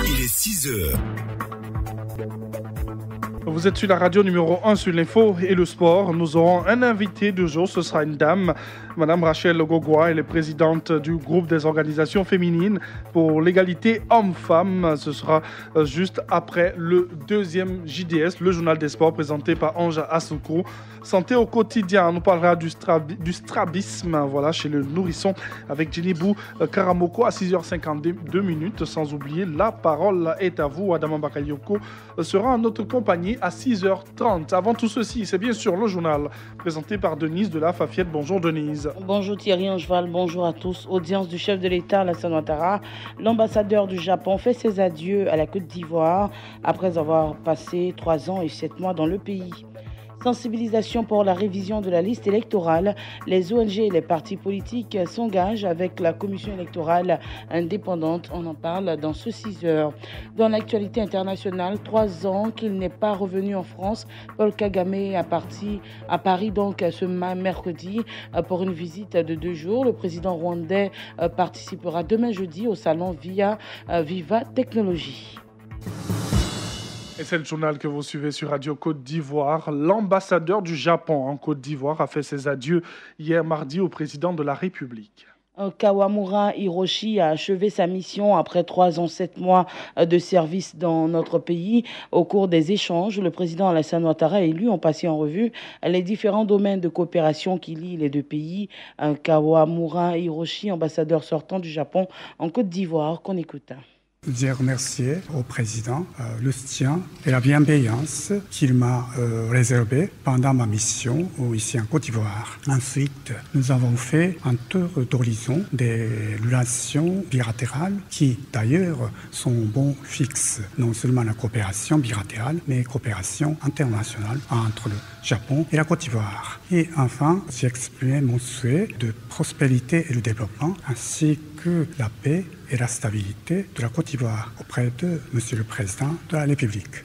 Il est 6 heures. Vous êtes sur la radio numéro 1 sur l'info et le sport. Nous aurons un invité du jour, ce sera une dame, Madame Rachel Gogwa, elle est présidente du groupe des organisations féminines pour l'égalité hommes-femmes. Ce sera juste après le deuxième JDS, le journal des sports présenté par Ange Assoukou. Santé au quotidien, on nous parlera du strabisme, voilà, chez le nourrisson avec Djenibou Karamoko à 6h52, sans oublier la parole est à vous. Adama Bakayoko sera en notre compagnie à 6h30. Avant tout ceci, c'est bien sûr le journal présenté par Denise de la Fafiette. Bonjour Denise. Bonjour Thierry Angeval, bonjour à tous. Audience du chef de l'État Alassane Ouattara. L'ambassadeur du Japon fait ses adieux à la Côte d'Ivoire après avoir passé 3 ans et 7 mois dans le pays. Sensibilisation pour la révision de la liste électorale. Les ONG et les partis politiques s'engagent avec la commission électorale indépendante. On en parle dans ce 6 heures. Dans l'actualité internationale, 3 ans qu'il n'est pas revenu en France. Paul Kagame est parti à Paris donc ce mercredi pour une visite de 2 jours. Le président rwandais participera demain jeudi au salon Viva Technologies. Et c'est le journal que vous suivez sur Radio Côte d'Ivoire. L'ambassadeur du Japon en Côte d'Ivoire a fait ses adieux hier mardi au président de la République. Kawamura Hiroshi a achevé sa mission après 3 ans, 7 mois de service dans notre pays. Au cours des échanges, le président Alassane Ouattara et lui ont passé en revue les différents domaines de coopération qui lient les deux pays. Kawamura Hiroshi, ambassadeur sortant du Japon en Côte d'Ivoire, qu'on écoute. J'ai remercié au président le soutien et la bienveillance qu'il m'a réservé pendant ma mission ici en Côte d'Ivoire. Ensuite, nous avons fait un tour d'horizon des relations bilatérales qui, d'ailleurs, sont bon fixe. Non seulement la coopération bilatérale, mais la coopération internationale entre le Japon et la Côte d'Ivoire. Et enfin, j'ai exprimé mon souhait de prospérité et de développement, ainsi que la paix et la stabilité de la Côte d'Ivoire auprès de Monsieur le Président de la République.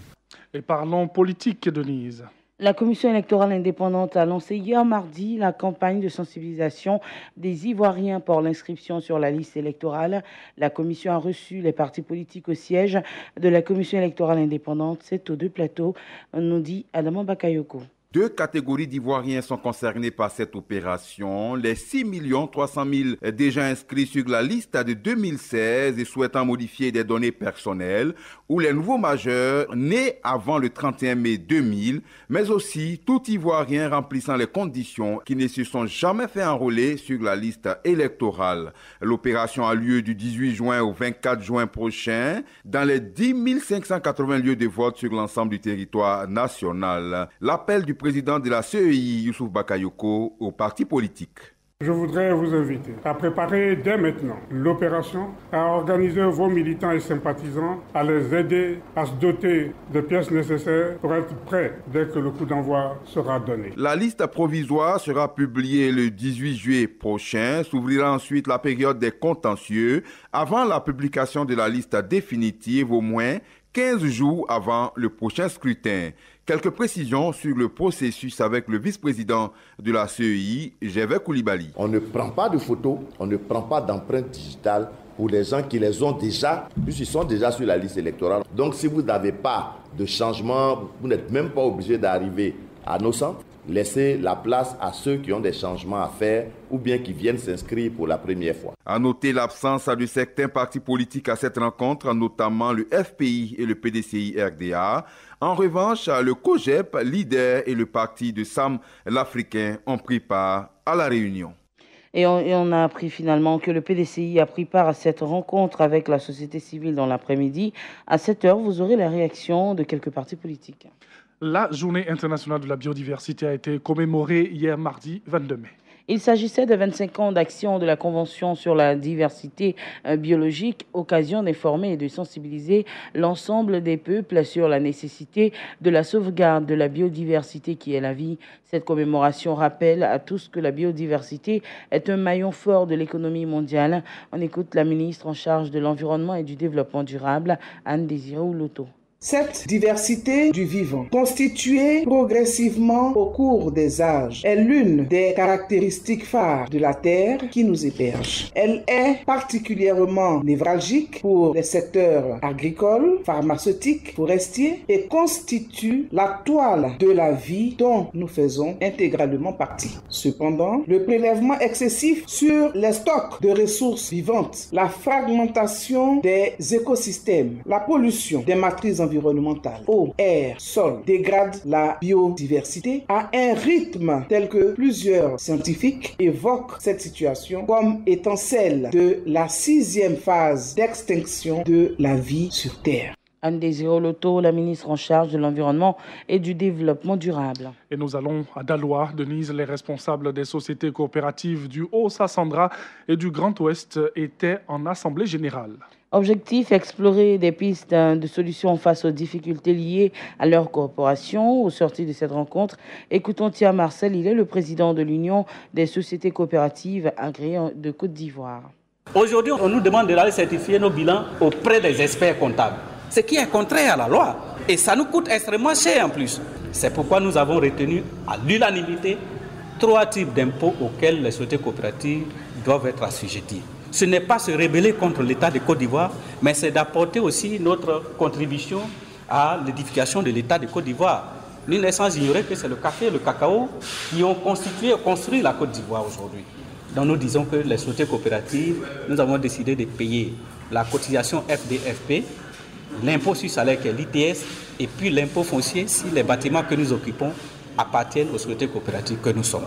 Et parlons politique, Denise. La commission électorale indépendante a lancé hier mardi la campagne de sensibilisation des Ivoiriens pour l'inscription sur la liste électorale. La commission a reçu les partis politiques au siège de la commission électorale indépendante. C'est aux 2 plateaux, nous dit Adama Bakayoko. 2 catégories d'Ivoiriens sont concernées par cette opération. Les 6 300 000 déjà inscrits sur la liste de 2016 et souhaitant modifier des données personnelles, ou les nouveaux majeurs nés avant le 31 mai 2000, mais aussi tout Ivoirien remplissant les conditions qui ne se sont jamais fait enrôler sur la liste électorale. L'opération a lieu du 18 juin au 24 juin prochain dans les 10 580 lieux de vote sur l'ensemble du territoire national. L'appel du président de la CEI, Youssouf Bakayoko, aux partis politiques. Je voudrais vous inviter à préparer dès maintenant l'opération, à organiser vos militants et sympathisants, à les aider à se doter de pièces nécessaires pour être prêts dès que le coup d'envoi sera donné. La liste provisoire sera publiée le 18 juillet prochain. S'ouvrira ensuite la période des contentieux avant la publication de la liste définitive, au moins 15 jours avant le prochain scrutin. Quelques précisions sur le processus avec le vice-président de la CEI, Gervais Koulibaly. On ne prend pas de photos, on ne prend pas d'empreintes digitales pour les gens qui les ont déjà, puisqu'ils sont déjà sur la liste électorale. Donc si vous n'avez pas de changement, vous n'êtes même pas obligé d'arriver à nos centres. Laissez la place à ceux qui ont des changements à faire ou bien qui viennent s'inscrire pour la première fois. À noter l'absence de certains partis politiques à cette rencontre, notamment le FPI et le PDCI-RDA. En revanche, le COGEP, LIDER et le parti de Sam l'Africain ont pris part à la réunion. Et on a appris finalement que le PDCI a pris part à cette rencontre avec la société civile dans l'après-midi. À 7h, vous aurez la réaction de quelques partis politiques. La journée internationale de la biodiversité a été commémorée hier mardi 22 mai. Il s'agissait de 25 ans d'action de la Convention sur la diversité biologique, occasion d'informer et de sensibiliser l'ensemble des peuples sur la nécessité de la sauvegarde de la biodiversité qui est la vie. Cette commémoration rappelle à tous que la biodiversité est un maillon fort de l'économie mondiale. On écoute la ministre en charge de l'Environnement et du Développement durable, Anne Désiré Ouloto. Cette diversité du vivant, constituée progressivement au cours des âges, est l'une des caractéristiques phares de la Terre qui nous héberge. Elle est particulièrement névralgique pour les secteurs agricoles, pharmaceutiques, forestiers et constitue la toile de la vie dont nous faisons intégralement partie. Cependant, le prélèvement excessif sur les stocks de ressources vivantes, la fragmentation des écosystèmes, la pollution des matrices environnementales, eau, air, sol, dégrade la biodiversité à un rythme tel que plusieurs scientifiques évoquent cette situation comme étant celle de la 6e phase d'extinction de la vie sur Terre. Anne-Désirée Oloto, la ministre en charge de l'environnement et du développement durable. Et nous allons à Daloa. Denise, les responsables des sociétés coopératives du Haut-Sassandra et du Grand Ouest étaient en assemblée générale. Objectif, explorer des pistes de solutions face aux difficultés liées à leur coopération. Au sortir de cette rencontre, écoutons Thia Marcel, il est le président de l'Union des sociétés coopératives agréées de Côte d'Ivoire. Aujourd'hui, on nous demande d'aller certifier nos bilans auprès des experts comptables, ce qui est contraire à la loi. Et ça nous coûte extrêmement cher en plus. C'est pourquoi nous avons retenu à l'unanimité 3 types d'impôts auxquels les sociétés coopératives doivent être assujetties. Ce n'est pas se rebeller contre l'État de Côte d'Ivoire, mais c'est d'apporter aussi notre contribution à l'édification de l'État de Côte d'Ivoire. Nul n'est sans ignorer que c'est le café et le cacao qui ont constitué et construit la Côte d'Ivoire aujourd'hui. Donc nous disons que les sociétés coopératives, nous avons décidé de payer la cotisation FDFP, l'impôt sur salaire qui est l'ITS, et puis l'impôt foncier si les bâtiments que nous occupons appartiennent aux sociétés coopératives que nous sommes.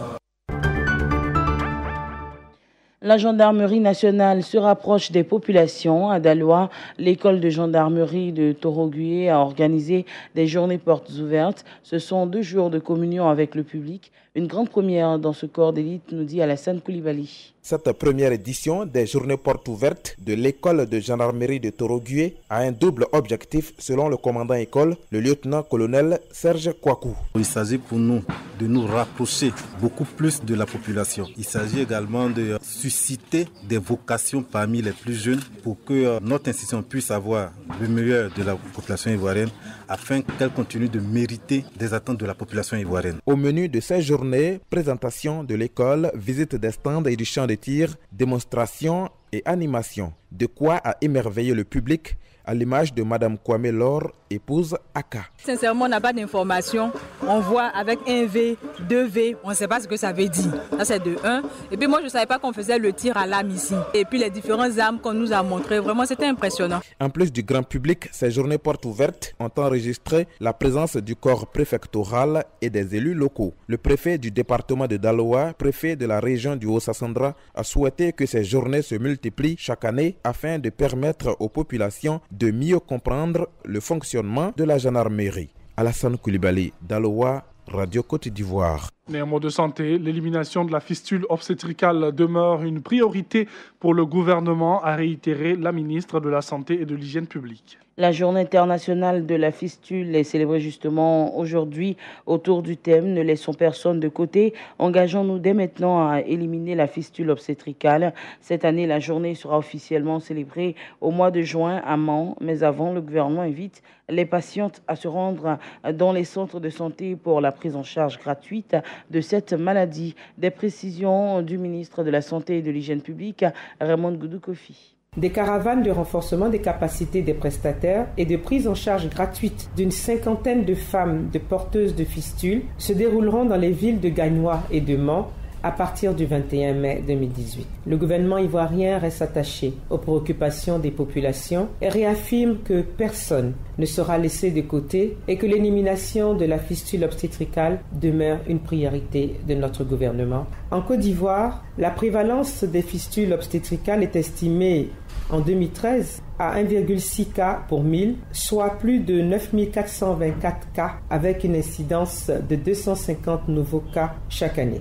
La gendarmerie nationale se rapproche des populations. À Daloa, l'école de gendarmerie de Torogué a organisé des journées portes ouvertes. Ce sont 2 jours de communion avec le public. Une grande première dans ce corps d'élite, nous dit Alassane Koulibaly. Cette première édition des journées portes ouvertes de l'école de gendarmerie de Torogué a un double objectif selon le commandant école, le lieutenant-colonel Serge Kouakou. Il s'agit pour nous de nous rapprocher beaucoup plus de la population. Il s'agit également de susciter des vocations parmi les plus jeunes pour que notre institution puisse avoir le meilleur de la population ivoirienne afin qu'elle continue de mériter des attentes de la population ivoirienne. Au menu de ces journées, présentation de l'école, visite des stands et du champ de tir, démonstration et animation. De quoi a émerveillé le public à l'image de Madame Kwame Laure, épouse Aka. Sincèrement, on n'a pas d'informations. On voit avec 1V, 2V, on ne sait pas ce que ça veut dire. Ça, c'est de 1. Et puis moi, je ne savais pas qu'on faisait le tir à l'âme ici. Et puis les différentes armes qu'on nous a montrées, vraiment, c'était impressionnant. En plus du grand public, ces journées portes ouvertes ont enregistré la présence du corps préfectoral et des élus locaux. Le préfet du département de Daloa, préfet de la région du Haut-Sassandra, a souhaité que ces journées se multiplient chaque année afin de permettre aux populations de mieux comprendre le fonctionnement de la gendarmerie. Alassane Koulibaly, Daloa, Radio Côte d'Ivoire. Et en mot de santé, l'élimination de la fistule obstétricale demeure une priorité pour le gouvernement, a réitéré la ministre de la Santé et de l'Hygiène publique. La journée internationale de la fistule est célébrée justement aujourd'hui autour du thème « Ne laissons personne de côté ». Engageons-nous dès maintenant à éliminer la fistule obstétricale. Cette année, la journée sera officiellement célébrée au mois de juin à Mans. Mais avant, le gouvernement invite les patientes à se rendre dans les centres de santé pour la prise en charge gratuite de cette maladie. Des précisions du ministre de la Santé et de l'Hygiène publique, Raymond Goudou Kofi. Des caravanes de renforcement des capacités des prestataires et de prise en charge gratuite d'une 50aine de femmes de porteuses de fistules se dérouleront dans les villes de Gagnois et de Mans à partir du 21 mai 2018. Le gouvernement ivoirien reste attaché aux préoccupations des populations et réaffirme que personne ne sera laissé de côté et que l'élimination de la fistule obstétricale demeure une priorité de notre gouvernement. En Côte d'Ivoire, la prévalence des fistules obstétricales est estimée en 2013 à 1,6 cas pour 1000, soit plus de 9424 cas avec une incidence de 250 nouveaux cas chaque année.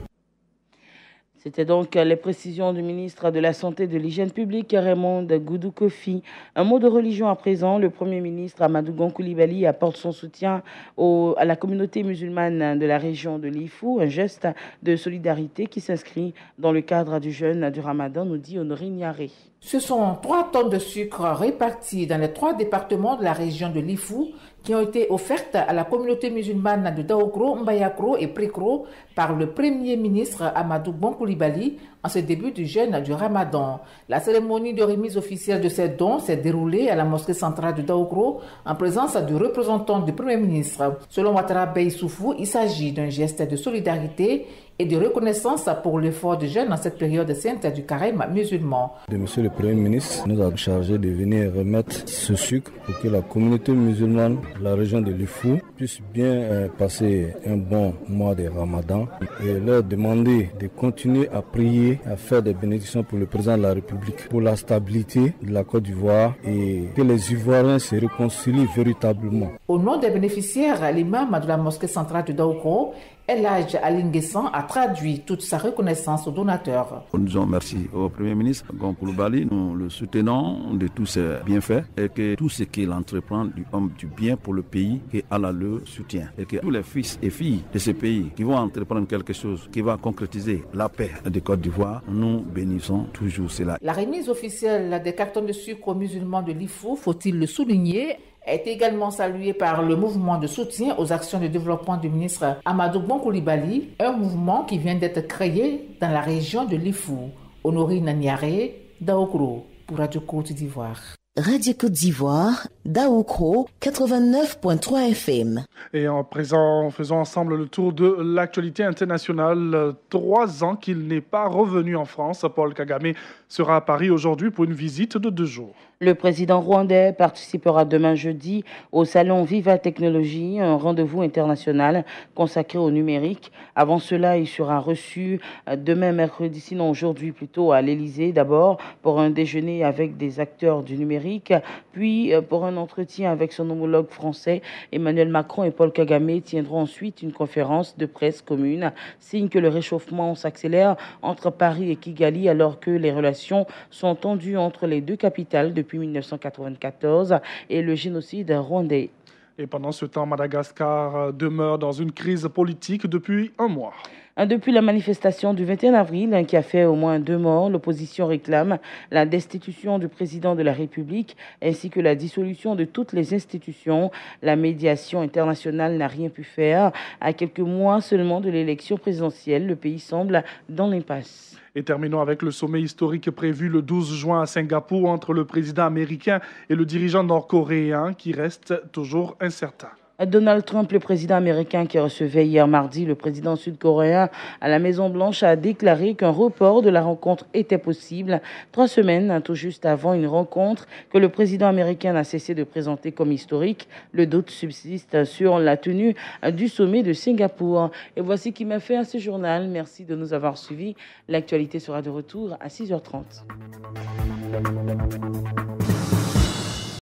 C'était donc les précisions du ministre de la Santé et de l'Hygiène publique, Raymond Goudou Kofi. Un mot de religion à présent. Le Premier ministre Amadou Gon Coulibaly apporte son soutien à la communauté musulmane de la région de l'Ifou, un geste de solidarité qui s'inscrit dans le cadre du jeûne du Ramadan, nous dit Honoré Niaré. Ce sont 3 tonnes de sucre réparties dans les 3 départements de la région de Lifou qui ont été offertes à la communauté musulmane de Daokro, Mbayakro et Prikro par le Premier ministre Amadou Bon Coulibaly en ce début du jeûne du Ramadan. La cérémonie de remise officielle de ces dons s'est déroulée à la mosquée centrale de Daokro en présence du représentant du Premier ministre. Selon Ouattara Bey Soufou, il s'agit d'un geste de solidarité et de reconnaissance pour l'effort de jeûne dans cette période sainte du carême musulman. Monsieur le Premier ministre nous a chargé de venir remettre ce sucre pour que la communauté musulmane de la région de Lifou puisse bien passer un bon mois de Ramadan et leur demander de continuer à prier, à faire des bénédictions pour le président de la République, pour la stabilité de la Côte d'Ivoire et que les Ivoiriens se réconcilient véritablement. Au nom des bénéficiaires, l'imam de la mosquée centrale de Daokro, El Hadj Alinguessan, a traduit toute sa reconnaissance aux donateurs. Nous disons merci au Premier ministre Gon Coulibaly. Nous le soutenons de tous ses bienfaits et que tout ce qu'il entreprend du homme du bien pour le pays, que Allah le soutient. Et que tous les fils et filles de ce pays qui vont entreprendre quelque chose qui va concrétiser la paix de Côte d'Ivoire, nous bénissons toujours cela. La remise officielle des cartons de sucre aux musulmans de Lifou, faut-il le souligner, a été également salué par le mouvement de soutien aux actions de développement du ministre Amadou Bon Coulibaly, un mouvement qui vient d'être créé dans la région de Lifou. Honorine Naniare, Daokro, pour Radio Côte d'Ivoire. Radio Côte d'Ivoire, Daokro, 89.3 FM. Et en présent, faisons ensemble le tour de l'actualité internationale. 3 ans qu'il n'est pas revenu en France, Paul Kagame sera à Paris aujourd'hui pour une visite de 2 jours. Le président rwandais participera demain jeudi au salon Viva Technologie, un rendez-vous international consacré au numérique. Avant cela, il sera reçu demain mercredi, sinon aujourd'hui plutôt, à l'Élysée, d'abord pour un déjeuner avec des acteurs du numérique, puis pour un entretien avec son homologue français. Emmanuel Macron et Paul Kagame tiendront ensuite une conférence de presse commune, signe que le réchauffement s'accélère entre Paris et Kigali alors que les relations sont tendues entre les 2 capitales depuis 1994 et le génocide rwandais. Et pendant ce temps, Madagascar demeure dans une crise politique depuis 1 mois. Depuis la manifestation du 21 avril qui a fait au moins 2 morts, l'opposition réclame la destitution du président de la République ainsi que la dissolution de toutes les institutions. La médiation internationale n'a rien pu faire. À quelques mois seulement de l'élection présidentielle, le pays semble dans l'impasse. Et terminons avec le sommet historique prévu le 12 juin à Singapour entre le président américain et le dirigeant nord-coréen qui reste toujours incertain. Donald Trump, le président américain qui recevait hier mardi le président sud-coréen à la Maison-Blanche, a déclaré qu'un report de la rencontre était possible 3 semaines, tout juste avant une rencontre que le président américain n'a cessé de présenter comme historique. Le doute subsiste sur la tenue du sommet de Singapour. Et voici qui m'a fait à ce journal. Merci de nous avoir suivis. L'actualité sera de retour à 6h30.